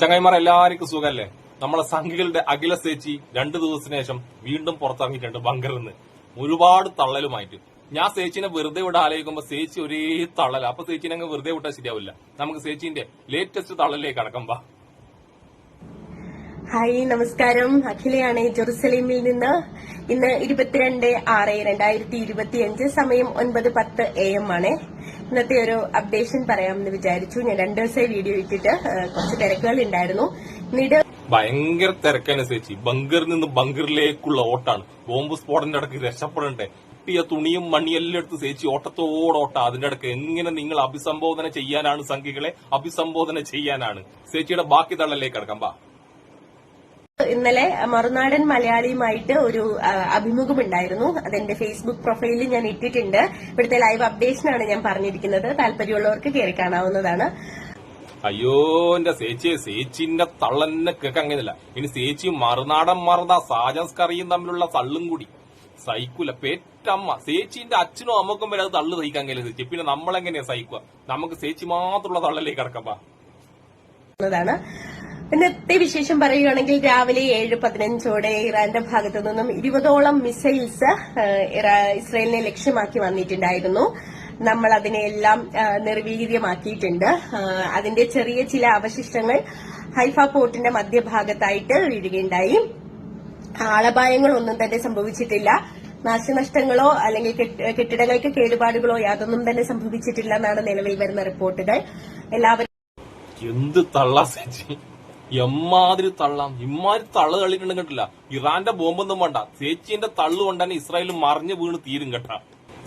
ചങ്ങായിമാർ എല്ലാവർക്കും സുഖല്ലേ? നമ്മളെ സംഘികളുടെ അഖില സേച്ചി 2 ദിവസത്തിന് ശേഷം വീണ്ടും പുറത്തിറങ്ങിയിട്ടുണ്ട് ബങ്കറിൽ നിന്ന് ഒരുപാട് തള്ളലുമായിട്ട്. ഞാൻ സേച്ചിനെ വെറുതെ വിടാൻ ആലോചിക്കുമ്പോ സേച്ചി ഒരേ തള്ളല. അപ്പൊ സേച്ചിനെ അങ്ങ് വെറുതെ വിട്ടാൽ ശരിയാവില്ല. നമുക്ക് സേച്ചിന്റെ ലേറ്റസ്റ്റ് തള്ളലിലേക്ക് കടക്കാം. ഹായ്, നമസ്കാരം. അഖിലയാണ് ജെറുസലേമിൽ നിന്ന്. ഇന്ന് 22/6/2025 സമയം 9:10 AM ആണ്. ഇന്നത്തെ ഒരു അപ്ഡേഷൻ പറയാമെന്ന് വിചാരിച്ചു. ഞാൻ 2 ദിവസമായി വീഡിയോ ഇട്ടിട്ട് കുറച്ച് തിരക്കുകൾ ഉണ്ടായിരുന്നു. ഭയങ്കര തിരക്കാണ് ചേച്ചി. ബങ്കറിൽ നിന്ന് ബങ്കറിലേക്കുള്ള ഓട്ടാണ്. ബോംബ് സ്ഫോടന്റെ ഇടയ്ക്ക് രക്ഷപ്പെടണ്ടേ? കിട്ടിയ തുണിയും മണിയെല്ലാം എടുത്ത് ചേച്ചി ഓട്ടത്തോടോട്ട. അതിന്റെ ഇടയ്ക്ക് എങ്ങനെ നിങ്ങൾ അഭിസംബോധന ചെയ്യാനാണ്? സംഘികളെ അഭിസംബോധന ചെയ്യാനാണ്. ചേച്ചിയുടെ ബാക്കി തള്ളലേക്ക് കിടക്കാം. ഇന്നലെ മറുനാടൻ മലയാളിയുമായിട്ട് ഒരു അഭിമുഖം ഉണ്ടായിരുന്നു. അതെന്റെ ഫേസ്ബുക്ക് പ്രൊഫൈലിൽ ഞാൻ ഇട്ടിട്ടുണ്ട്. ഇവിടുത്തെ ലൈവ് അപ്ഡേഷനാണ് ഞാൻ പറഞ്ഞിരിക്കുന്നത്. താല്പര്യമുള്ളവർക്ക് കയറി കാണാവുന്നതാണ്. അയ്യോ എന്റെ ചേച്ചിന്റെ തള്ളന്നെ കേൾക്കാൻ അങ്ങനെയല്ല. ഇനി ചേച്ചിയും മറുനാടൻ മറന്ന സാജൻസ്കറിയും തമ്മിലുള്ള തള്ളും കൂടി സഹിക്കൂല. പേറ്റമ്മ ചേച്ചിന്റെ അച്ഛനും അമ്മക്കും വരെ അത് തള്ളു സഹിക്കാൻ കഴിയില്ല ചേച്ചി. പിന്നെ നമ്മളെങ്ങനെയാ സഹിക്കുക? നമുക്ക് ചേച്ചി മാത്രമുള്ള തള്ളലേക്ക് കിടക്കാം. ഇന്നത്തെ വിശേഷം പറയുകയാണെങ്കിൽ രാവിലെ 7:15 ഇറാന്റെ ഭാഗത്തു നിന്നും 20ഓളം മിസൈൽസ് ഇസ്രയേലിനെ ലക്ഷ്യമാക്കി വന്നിട്ടുണ്ടായിരുന്നു. നമ്മൾ അതിനെല്ലാം നിർവീര്യമാക്കിയിട്ടുണ്ട്. അതിന്റെ ചെറിയ ചില അവശിഷ്ടങ്ങൾ ഹൈഫ പോർട്ടിന്റെ മധ്യഭാഗത്തായിട്ട് വീഴുകയുണ്ടായി. ആളപായങ്ങളൊന്നും തന്നെ സംഭവിച്ചിട്ടില്ല. നാശനഷ്ടങ്ങളോ അല്ലെങ്കിൽ കെട്ടിടങ്ങൾക്ക് കേടുപാടുകളോ യാതൊന്നും തന്നെ സംഭവിച്ചിട്ടില്ല എന്നാണ് നിലവിൽ വരുന്ന റിപ്പോർട്ടുകൾ. എല്ലാവരും എന്ത് തള്ളാ ചേച്ചി, എമ്മാതിരി തള്ളാം. ഇമ്മാതിരി തള്ളു തള്ളിയിട്ടുണ്ടെങ്കിൽ കേട്ടില്ല. ഇറാന്റെ ബോംബൊന്നും വേണ്ട, ചേച്ചിന്റെ തള്ളു കൊണ്ട് തന്നെ ഇസ്രായേൽ മറിഞ്ഞു വീണ് തീരും കേട്ടാ.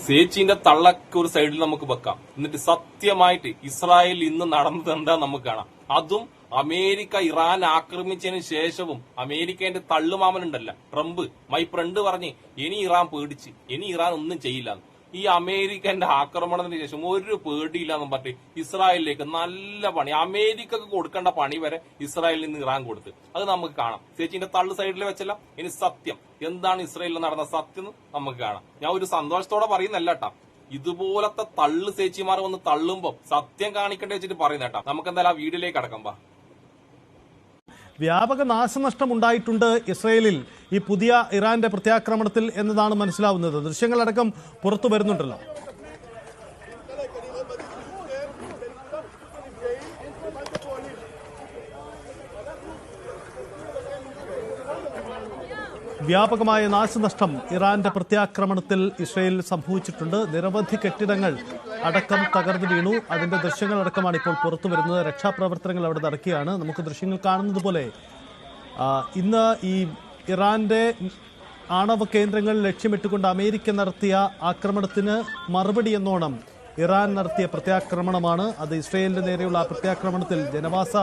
ചേച്ചിന്റെ തള്ളക്ക് ഒരു സൈഡിൽ നമുക്ക് വെക്കാം. എന്നിട്ട് സത്യമായിട്ട് ഇസ്രായേൽ ഇന്ന് നടന്നത് എന്താ നമുക്ക് കാണാം. അതും അമേരിക്ക ഇറാൻ ആക്രമിച്ചതിന് ശേഷവും അമേരിക്കേന്റെ തള്ളുമാമനുണ്ടല്ല ട്രംപ്, മൈ ഫ്രണ്ട് പറഞ്ഞ് ഇനി ഇറാൻ പേടിച്ച്, ഇനി ഇറാൻ ഒന്നും ചെയ്യില്ല. ഈ അമേരിക്കന്റെ ആക്രമണത്തിന് ശേഷം ഒരു പേടിയില്ലാന്നും പറഞ്ഞ് ഇസ്രായേലിലേക്ക് നല്ല പണി, അമേരിക്കക്ക് കൊടുക്കേണ്ട പണി വരെ ഇസ്രായേലിൽ നിന്ന് ഇറാൻ കൊടുത്ത്. അത് നമുക്ക് കാണാം. ചേച്ചിന്റെ തള്ളു സൈഡിൽ വെച്ചല്ല. ഇനി സത്യം എന്താണ് ഇസ്രായേലിൽ നടന്ന സത്യം നമുക്ക് കാണാം. ഞാൻ ഒരു സന്തോഷത്തോടെ പറയുന്നല്ല കേട്ടാ. ഇതുപോലത്തെ തള്ളു ചേച്ചിമാർ വന്ന് തള്ളുമ്പോ സത്യം കാണിക്കേണ്ടി വെച്ചിട്ട് പറയുന്ന കേട്ടാ. നമുക്ക് എന്തായാലും ആ വീഡിയോയിലേക്ക് കടക്കാം. വ്യാപക നാശനഷ്ടം ഉണ്ടായിട്ടുണ്ട് ഇസ്രയേലിൽ ഈ പുതിയ ഇറാന്റെ പ്രത്യാക്രമണത്തിൽ എന്നതാണ് മനസ്സിലാവുന്നത്. ദൃശ്യങ്ങളടക്കം പുറത്തു വരുന്നുണ്ടല്ലോ. വ്യാപകമായ നാശനഷ്ടം ഇറാന്റെ പ്രത്യാക്രമണത്തിൽ ഇസ്രയേലിൽ സംഭവിച്ചിട്ടുണ്ട്. നിരവധി കെട്ടിടങ്ങൾ അടക്കം തകർന്നു വീണു. അതിന്റെ ദൃശ്യങ്ങളടക്കമാണ് ഇപ്പോൾ പുറത്തു വരുന്നത്. രക്ഷാപ്രവർത്തനങ്ങൾ അവിടെ നടക്കുകയാണ്. നമുക്ക് ദൃശ്യങ്ങൾ കാണുന്നത് പോലെ ഇന്ന് ഈ ഇറാന്റെ ആണവ കേന്ദ്രങ്ങൾ ലക്ഷ്യമിട്ടുകൊണ്ട് അമേരിക്ക നടത്തിയ ആക്രമണത്തിന് മറുപടി എന്നോണം ഇറാൻ നടത്തിയ പ്രത്യാക്രമണമാണ്. അത് ഇസ്രയേലിന്റെ നേരെയുള്ള ആ പ്രത്യാക്രമണത്തിൽ ജനവാസ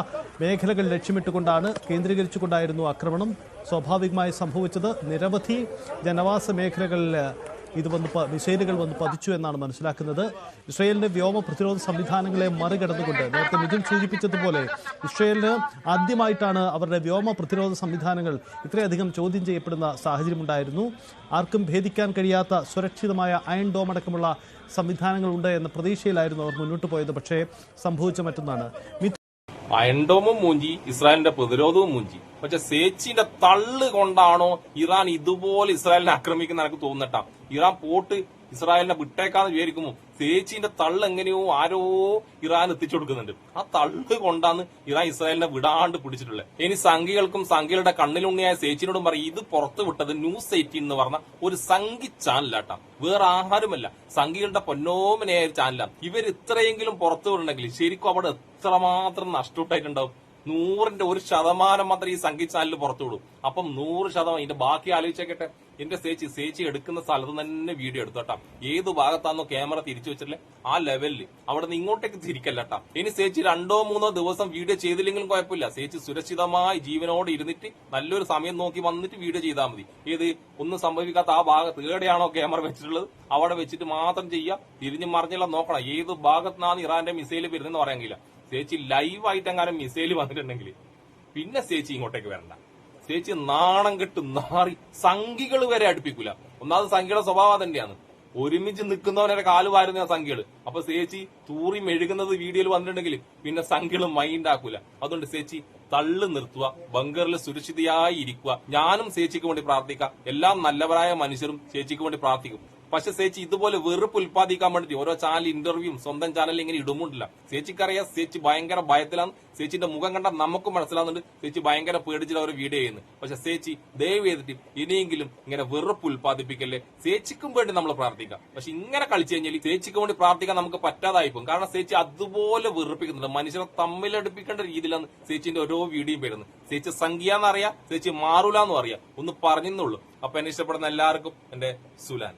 മേഖലകൾ ലക്ഷ്യമിട്ടുകൊണ്ടാണ്, കേന്ദ്രീകരിച്ചുകൊണ്ടായിരുന്നു ആക്രമണം സ്വാഭാവികമായി സംഭവിച്ചത്. നിരവധി ജനവാസ മേഖലകളിൽ മിസൈലുകൾ വന്ന് പതിച്ചു എന്നാണ് മനസ്സിലാക്കുന്നത്. ഇസ്രയേലിന്റെ വ്യോമ പ്രതിരോധ സംവിധാനങ്ങളെ മറികടന്നുകൊണ്ട്, നേരത്തെ മിഥുൻ സൂചിപ്പിച്ചതുപോലെ ഇസ്രയേലിന് ആദ്യമായിട്ടാണ് അവരുടെ വ്യോമ പ്രതിരോധ സംവിധാനങ്ങൾ ഇത്രയധികം ചോദ്യം ചെയ്യപ്പെടുന്ന സാഹചര്യമുണ്ടായിരുന്നു. ആർക്കും ഭേദിക്കാൻ കഴിയാത്ത സുരക്ഷിതമായ അയൺ ഡോം അടക്കമുള്ള സംവിധാനങ്ങളുണ്ട് എന്ന പ്രതീക്ഷയിലായിരുന്നു അവർ മുന്നോട്ട് പോയത്. പക്ഷേ സംഭവിച്ച മറ്റൊന്നാണ്. അയൺഡോമും മൂഞ്ചി, ഇസ്രായേലിന്റെ പ്രതിരോധവും മൂഞ്ചി. പക്ഷെ സേച്ചിന്റെ തള്ളു കൊണ്ടാണോ ഇറാൻ ഇതുപോലെ ഇസ്രായേലിനെ ആക്രമിക്കുന്ന എനിക്ക് തോന്നട്ടാ. ഇറാൻ പോട്ട് ഇസ്രായേലിനെ വിട്ടേക്കാന്ന് വിചാരിക്കുമ്പോ സേച്ചിന്റെ തള്ളു എങ്ങനെയോ ആരോ ഇറാൻ എത്തിച്ചു കൊടുക്കുന്നുണ്ട്. ആ തള്ളു കൊണ്ടാണ് ഇറാൻ ഇസ്രായേലിനെ വിടാണ്ട് പിടിച്ചിട്ടുള്ളത്. ഇനി സംഘികൾക്കും സംഘികളുടെ കണ്ണിലുണ്ണിയായ സേച്ചിനോടും പറയും, ഇത് പുറത്തു വിട്ടത് ന്യൂസ് 18 എന്ന് പറഞ്ഞ ഒരു സംഘി ചാനലാട്ടാ, വേറെ ആഹാരമല്ല. സംഘികളുടെ പൊന്നോമനായ ഒരു ചാനലാണ്. ഇവർ ഇത്രയെങ്കിലും പുറത്തു വിടണമെങ്കിൽ ശരിക്കും അവിടെ എത്രമാത്രം നഷ്ടപ്പെട്ടായിട്ടുണ്ടാവും. 100% 1% മാത്രം ഈ സംഘി ചാനലിൽ പുറത്തു വിടും. അപ്പം 100% ഇതിന്റെ ബാക്കി ആലോചിച്ചേക്കട്ടെ. എന്റെ ചേച്ചി എടുക്കുന്ന സ്ഥലത്ത് തന്നെ വീഡിയോ എടുത്തു കേട്ടാ. ഏത് ഭാഗത്താണോ ക്യാമറ തിരിച്ചു വെച്ചിട്ടില്ലേ ആ ലെവലിൽ അവിടെ നിന്ന് ഇങ്ങോട്ടേക്ക് തിരിക്കല്ലട്ടാ. ഇനി ചേച്ചി 2-3 ദിവസം വീഡിയോ ചെയ്തില്ലെങ്കിലും കുഴപ്പമില്ല. ചേച്ചി സുരക്ഷിതമായി ജീവനോട് ഇരുന്നിട്ട് നല്ലൊരു സമയം നോക്കി വന്നിട്ട് വീഡിയോ ചെയ്താൽ മതി. ഏത് ഒന്നും സംഭവിക്കാത്ത ആ ഭാഗത്ത് എവിടെയാണോ ക്യാമറ വെച്ചിട്ടുള്ളത് അവിടെ വെച്ചിട്ട് മാത്രം ചെയ്യുക. തിരിഞ്ഞു മറിഞ്ഞെല്ലാം നോക്കണം. ഏത് ഭാഗത്താണ് ഇറാന്റെ മിസൈൽ വരുന്നതെന്ന് പറയാൻ കഴിയില്ല. ചേച്ചി ലൈവായിട്ട് എങ്ങാനും മിസൈൽ വന്നിട്ടുണ്ടെങ്കിൽ പിന്നെ ചേച്ചി ഇങ്ങോട്ടേക്ക് വരണ്ട. ചേച്ചി നാണം കെട്ട് നാറി സംഘികൾ വരെ അടുപ്പിക്കൂല. ഒന്നാമത് സംഘിയുടെ സ്വഭാവം തന്നെയാണ്. ഒരുമിച്ച് നിൽക്കുന്നവരെ കാല് വാരുന്ന സംഖ്യകള്. അപ്പൊ ചേച്ചി തൂറി മെഴുകുന്നത് വീഡിയോയിൽ വന്നിട്ടുണ്ടെങ്കിൽ പിന്നെ സംഖ്യകള് മൈൻഡ് ആക്കൂല. അതുകൊണ്ട് ചേച്ചി തള്ളു നിർത്തുക, ബങ്കറിൽ സുരക്ഷിതയായി ഇരിക്കുക. ഞാനും ചേച്ചിക്ക് വേണ്ടി പ്രാർത്ഥിക്കാം, എല്ലാം നല്ലവരായ മനുഷ്യരും ചേച്ചിക്ക് വേണ്ടി പ്രാർത്ഥിക്കും. പക്ഷെ ചേച്ചി ഇതുപോലെ വെറുപ്പ് ഉൽപ്പാദിക്കാൻ വേണ്ടിട്ട് ഓരോ ചാനൽ ഇന്റർവ്യൂവും സ്വന്തം ചാനലിൽ ഇങ്ങനെ ഇടുമുണ്ടില്ല. ചേച്ചിക്കറിയാം ചേച്ചി ഭയങ്കര ഭയത്തിലാണ്. ചേച്ചിന്റെ മുഖം കണ്ടാൽ നമുക്കും മനസ്സിലാവുന്നുണ്ട് ചേച്ചി ഭയങ്കര പേടിച്ചിട്ട് അവർ വീഡിയോ ചെയ്യുന്നു. പക്ഷെ ചേച്ചി ദയവ് ചെയ്തിട്ട് ഇനിയെങ്കിലും ഇങ്ങനെ വെറുപ്പ് ഉൽപ്പാദിപ്പിക്കല്ലേ. ചേച്ചിക്കും വേണ്ടി നമ്മൾ പ്രാർത്ഥിക്കാം. പക്ഷെ ഇങ്ങനെ കളിച്ചു കഴിഞ്ഞാൽ ചേച്ചിക്ക് വേണ്ടി പ്രാർത്ഥിക്കാൻ നമുക്ക് പറ്റാതായി പോകും. കാരണം ചേച്ചി അതുപോലെ വെറുപ്പിക്കുന്നുണ്ട്. മനുഷ്യരെ തമ്മിലടുപ്പിക്കേണ്ട രീതിയിലാണ് ചേച്ചിന്റെ ഓരോ വീഡിയോയും വരുന്നത്. ചേച്ചി സംഖ്യ എന്നറിയാം, ചേച്ചി മാറൂലെന്നും അറിയാം. ഒന്ന് പറഞ്ഞെന്നുള്ളൂ. അപ്പൊ എന്നെ ഇഷ്ടപ്പെടുന്ന എല്ലാവർക്കും എന്റെ സുലാൻ.